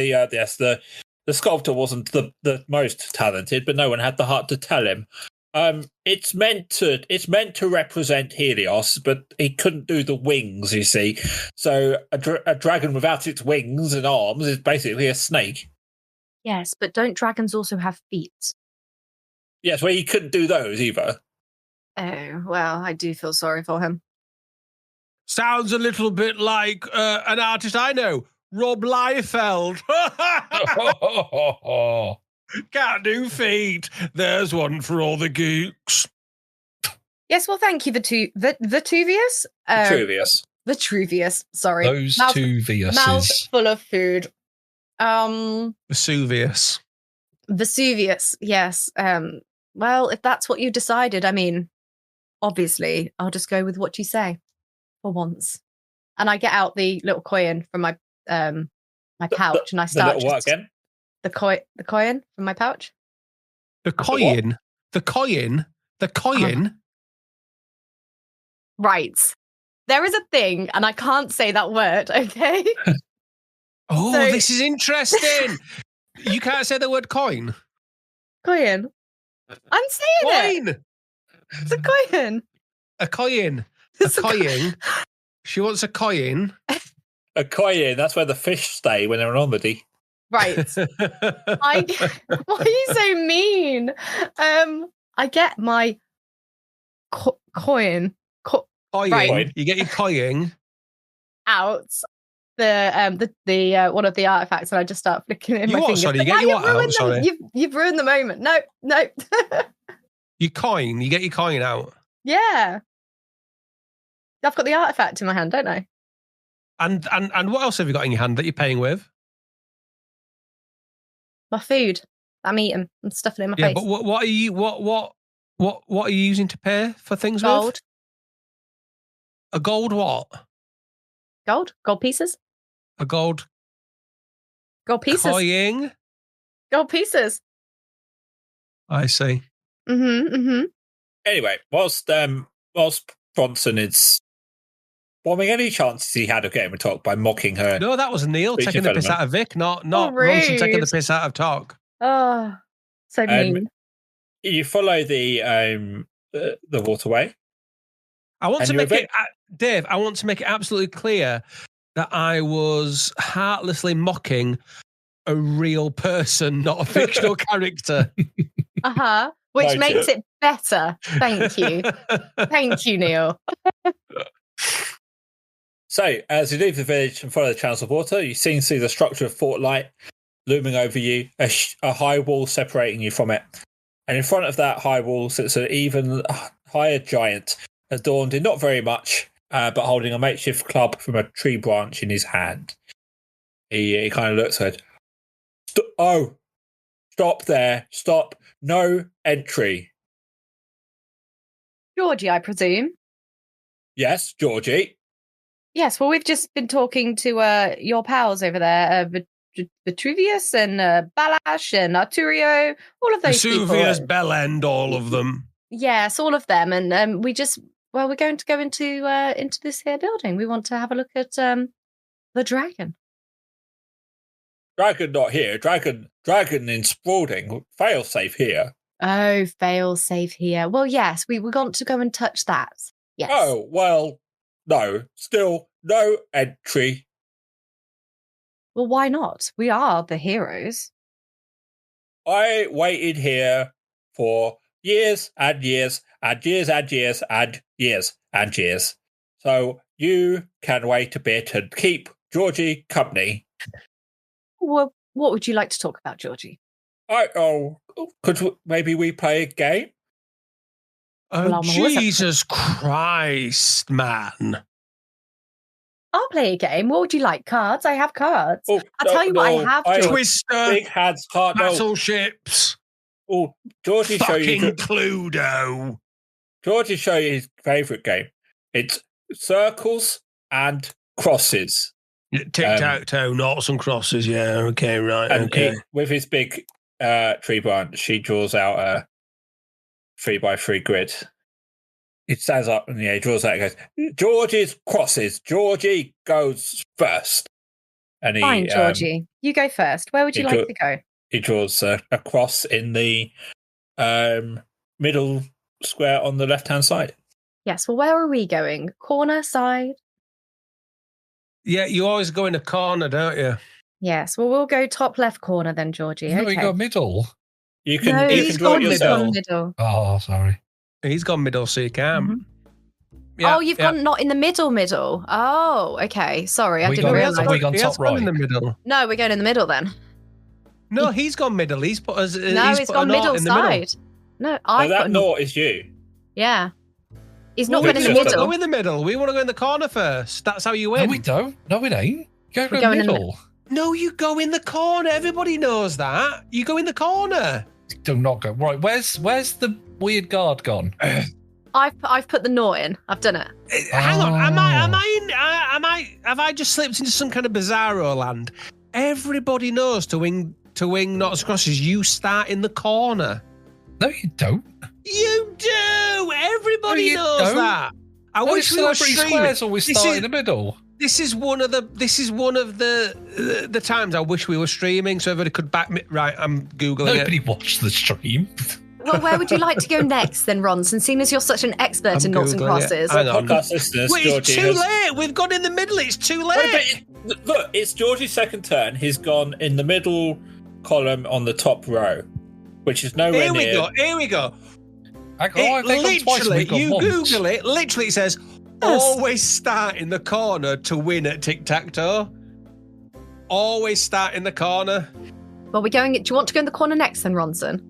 The sculptor wasn't the most talented, but no one had the heart to tell him. It's meant to represent Helios, but he couldn't do the wings, you see. So a dragon without its wings and arms is basically a snake. Yes, but don't dragons also have feet? Yes, well, he couldn't do those either. Oh, well, I do feel sorry for him. Sounds a little bit like an artist I know, Rob Liefeld. Can't do feet. There's one for all the gooks. Yes, well, thank you, Vitruvius. Vitruvius, sorry. Those two Viuses. Mouth full of food. Vesuvius, yes. Well, if that's what you decided, I mean, obviously, I'll just go with what you say for once. And I get out the little coin from my my pouch, and I start the what again? The coin from my pouch. The coin. Right. There is a thing, and I can't say that word. Okay. This is interesting. You can't say the word coin. Coin. I'm saying it. Coin. It's a coin. A coin. A It's a coin. She wants a coin. A coin, that's where the fish stay when they're on holiday. Right. Why are you so mean? I get my coin Coin. Right. You get your coin. out. The one of the artifacts, and I just start flicking it in You my what, fingers. sorry? You But get now your you've what out? ruined Sorry. You've ruined the moment. No. Your coin. You get your coin out. Yeah. I've got the artifact in my hand, don't I? And what else have you got in your hand that you're paying with? My food. I'm eating. I'm stuffing it in my Yeah, face. but what are you what are you using to pay for things with? Gold. A gold what? Gold pieces. A gold Pieces. coin. Gold pieces. I see. Mm-hmm. Anyway, whilst Bronson is bombing any chances he had of getting a talk by mocking her. No, that was Neil Speech taking the piss impediment. out of Vic, not rude. Bronson taking the piss out of Talk. Oh, so mean. You follow the waterway. I want And to you're make it, Dave. I want to make it absolutely clear that I was heartlessly mocking a real person, not a fictional character. Which Noted. makes it better. Thank you. Thank you, Neil. So, as you leave the village and follow the channels of water, you soon see the structure of Fort Light looming over you, a high wall separating you from it. And in front of that high wall sits an even higher giant, adorned in not very much, but holding a makeshift club from a tree branch in his hand. He kind of looks at it. Stop there. Stop. No entry. Georgie, I presume. Yes, Georgie. Yes, well, we've just been talking to your pals over there, Vitruvius and Balash and Arturio, all of those Vesuvius, people. Bellend, all of them. Yes, all of them. And we're going to go into this here building. We want to have a look at the dragon. Dragon not here. Dragon in Spalding. Fail safe here. Oh, fail safe here. Well, yes, we want to go and touch that. Yes. Oh, well, no. Still no entry. Well, why not? We are the heroes. I waited here for years and years and years and years and years and years. So you can wait a bit and keep Georgie company. Well, what would you like to talk about, Georgie? Maybe we play a game? Oh, Well, I'm always up for Jesus Christ, man. I'll play a game. What would you like? Cards? I have cards. Oh, I'll tell you what I have, George. Twister, Big hands, card. No. battleships, Oh, Georgie show fucking you. Cluedo. Georgie show you his favourite game. It's circles and crosses. Tic-tac-toe, noughts and crosses, yeah, okay, right, And okay. with his big tree branch, he draws out a 3x3 grid. He stands up and he draws out and goes, Georgie's crosses. Georgie goes first. And he, Fine, Georgie. You go first. Where would you like to go? He draws a cross in the middle square on the left-hand side. Yes, well, where are we going? Corner, side? Yeah, you always go in a corner, don't you? Yes, well, we'll go top left corner then, Georgie. No, Okay. we got middle. You can, No, you he's can draw it gone yourself. middle. Oh, sorry. He's gone middle, so you can. Mhm. Yeah, Oh, you've yeah. gone not in the middle. Oh, okay. Sorry, I We didn't got- realise. we gone He has top gone in right. the middle. No, we're going in the middle then. No, he's gone middle. He's put us. No, he's it's put gone a nought middle in the middle. side. No, No, I've that got nought is you. Yeah. He's not Well, going in the we just middle. Go in the middle. We want to go in the corner first. That's how you win. No, we don't. No, it ain't. You We're go going in the middle. No, you go in the corner. Everybody knows that. You go in the corner. Do not go. Right, where's the weird guard gone? I've put the nought in. I've done it. Hang on. Have I just slipped into some kind of bizarro land? Everybody knows to wing noughts and crosses. You start in the corner. No, you don't. You do. Everybody No, you knows don't. that. I No, wish we were Celebrity streaming. Squares always This start is- in the middle. This is one of the times I wish we were streaming so everybody could back me. Right, I'm googling Nobody watched the stream. Well, where would you like to go next then, Ronson? Seeing as you're such an expert in noughts and crosses. Hang on. Podcast listeners, Wait, it's Georgie too late. We've gone in the middle. It's too late. Look, it's Georgie's second turn. He's gone in the middle column on the top row, which is nowhere near. Here we go. Literally, you Google it. Literally, it says always start in the corner to win at tic-tac-toe. Always start in the corner. Well, we're going. Do you want to go in the corner next then, Ronson?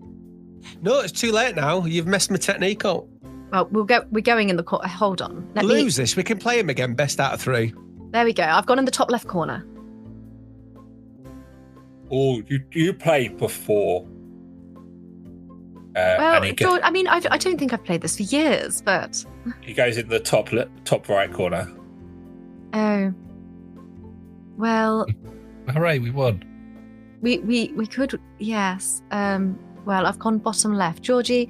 No, it's too late now. You've messed my technique up. Well, we're going in the corner. Hold on. Lose this. We can play him again. Best out of 3. There we go. I've gone in the top left corner. Oh, you played before. Well, George, I mean, I don't think I've played this for years, but he goes in the top right corner. Oh, well. Hooray! We won. We could, yes. Well, I've gone bottom left. Georgie,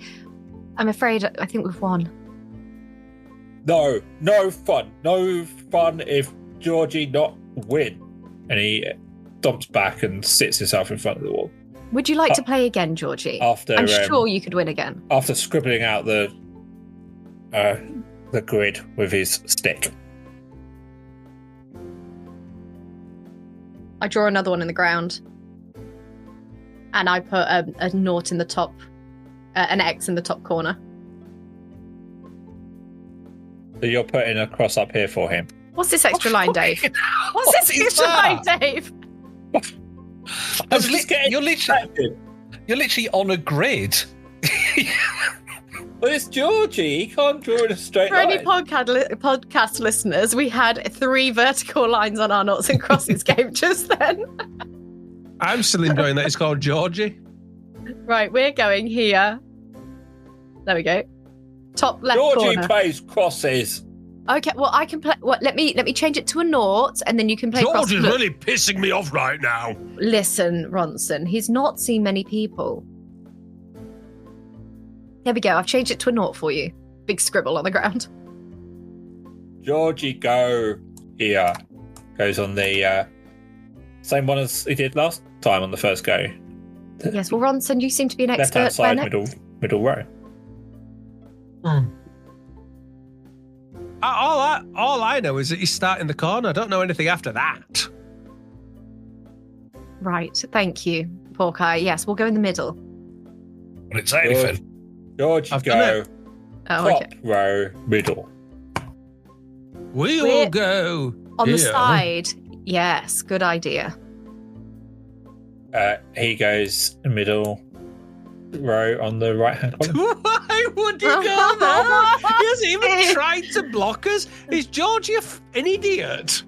I'm afraid I think we've won. No fun. No fun if Georgie not win. And he stomps back and sits himself in front of the wall. Would you like to play again, Georgie? I'm sure you could win again. After scribbling out the grid with his stick. I draw another one in the ground. And I put a nought in the top, an X in the top corner. So you're putting a cross up here for him. What's this extra line, Dave? What's this extra line, Dave? You're literally on a grid. Well, it's Georgie. He can't draw in a straight line. For any podcast listeners, we had 3 vertical lines on our noughts and crosses game just then. I'm still enjoying that. It's called Georgie. Right, we're going here. There we go. Top left Georgie corner. plays crosses. Okay, well, I can play. What? Let me change it to a nought, and then you can play. George is Look, really pissing me off right now. Listen, Ronson, he's not seen many people. There we go. I've changed it to a nought for you. Big scribble on the ground. Georgie go here. Goes on the same one as he did last time on the first go. Yes, well, Ronson, you seem to be an expert. Left-hand side, middle row. All I know is that you start in the corner. I don't know anything after that. Right, thank you, Hawkeye. Yes, we'll go in the middle. Would it say anything? Georgie I've go done top row, middle. We We're all go on the here. side. Yes, good idea. He goes middle row on the right hand corner. Why would he go there? He hasn't even tried to block us. Is Georgie an idiot?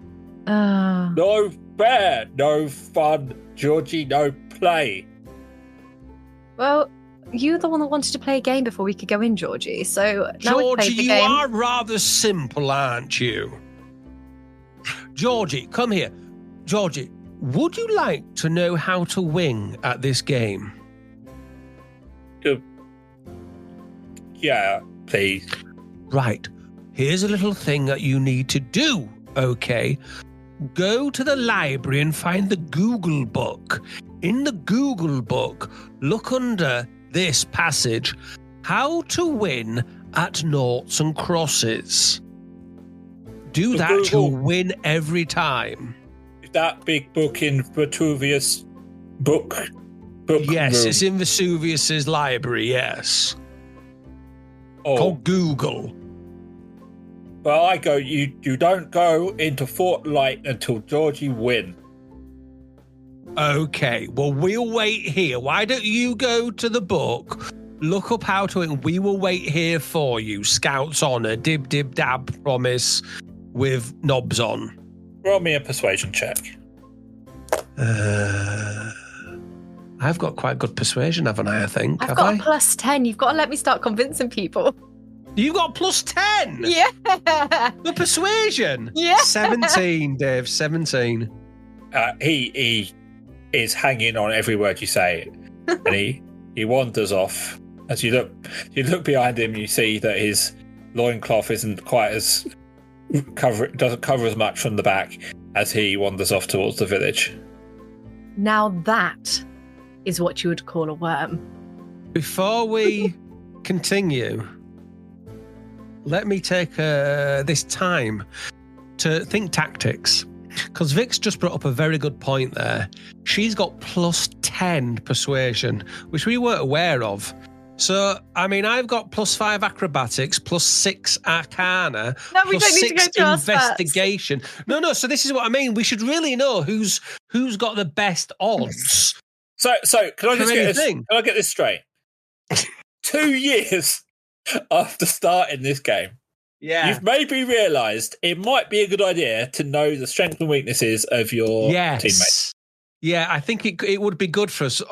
No fair, no fun, Georgie, no play. Well, you're the one that wanted to play a game before we could go in, Georgie. So now we've Georgie, played the you game. are rather simple, aren't you? Georgie, come here. Georgie, would you like to know how to win at this game? Yeah, please. Right. Here's a little thing that you need to do, okay? Go to the library and find the Google book. In the Google book, look under this passage, How to Win at Noughts and Crosses. Do that, Google. you'll win every time. That big book in Vesuvius book Yes, room. it's in Vesuvius's library, yes. Oh, Called Google. but I go. You don't go into Fort Light until Georgie win. Okay, well, we'll wait here. Why don't you go to the book, look up how to win. We will wait here for you. Scout's honour, dib, dib, dab, promise, with knobs on. Roll me a persuasion check. I've got quite good persuasion, haven't I think? I've Have got I? a plus 10. You've got to let me start convincing people. You've got plus 10? Yeah. The persuasion? Yeah. 17, Dave, 17. He is hanging on every word you say, and he wanders off. As you look behind him, you see that his loincloth isn't quite as doesn't cover as much from the back as he wanders off towards the village. Now that is what you would call a worm. Before we continue, let me take this time to think tactics. Because Vic's just brought up a very good point there. She's got plus 10 persuasion, which we weren't aware of. So, I mean, I've got plus 5 acrobatics, plus 6 arcana, No, we plus don't need to 6 go to our stats. investigation. No. So this is what I mean. We should really know who's got the best odds. So can I just anything. get this straight? 2 years after starting this game, you've maybe realised it might be a good idea to know the strengths and weaknesses of your teammates. Yeah, I think it would be good for us.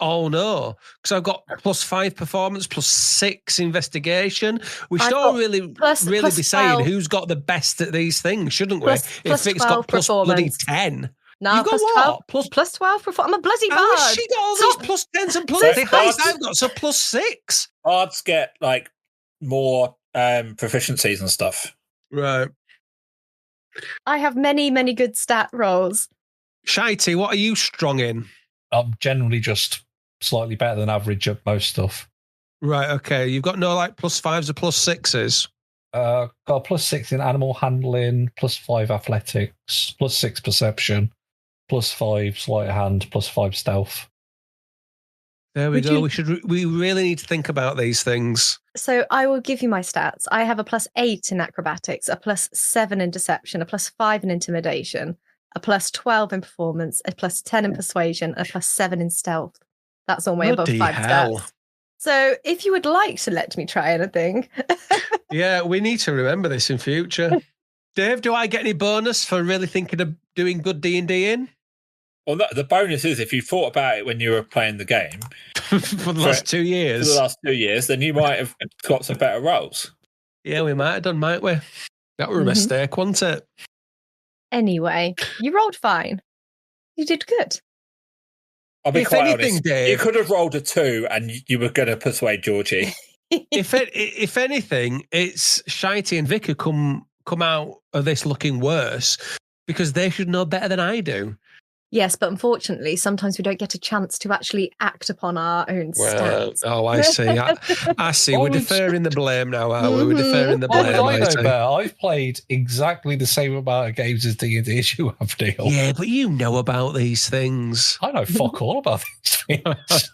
Oh no, because I've got plus 5 performance, plus 6 investigation. We should all really be saying who's got the best at these things, shouldn't we? If Vic's got plus bloody 10. No, You've got plus what? 12. Plus 12 performance. I'm a bloody bard. How has she got all these plus 10s and plus the highest I've got? So plus 6. Bards get like more proficiencies and stuff. Right. I have many, many good stat rolls. Shitey, what are you strong in? I'm generally just slightly better than average at most stuff. Right, okay. You've got no like plus 5s or plus 6s? Got a plus 6 in animal handling, plus 5 athletics, plus 6 perception, plus 5 sleight of hand, plus 5 stealth. There we go. We really need to think about these things. So I will give you my stats. I have a plus 8 in acrobatics, a plus 7 in deception, a plus 5 in intimidation, a plus 12 in performance, a plus 10 in persuasion, a plus 7 in stealth. That's all my above 5 stats. So if you would like to let me try anything. Yeah, we need to remember this in future. Dave, do I get any bonus for really thinking of doing good D&D in? Well, the bonus is if you thought about it when you were playing the game for the last 2 years. For the last 2 years, then you might have got some better rolls. Yeah, we might have done, might we? That were a mistake, wasn't it? Anyway, you rolled fine. You did good. I'll be quite honest. Dave, you could have rolled a 2 and you were going to persuade Georgie. if anything, it's Shitey and Vic who come out of this looking worse because they should know better than I do. Yes, but unfortunately, sometimes we don't get a chance to actually act upon our own stats. Oh, I see. I see. We're deferring the blame now, are we? We're deferring the blame. I've played exactly the same amount of games as D&D as you have, Neil. Yeah, but you know about these things. I know fuck all about these things.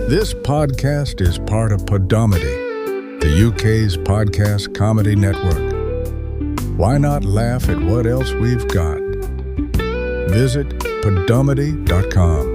This podcast is part of Podomedy, the UK's podcast comedy network. Why not laugh at what else we've got? Visit podomedy.com.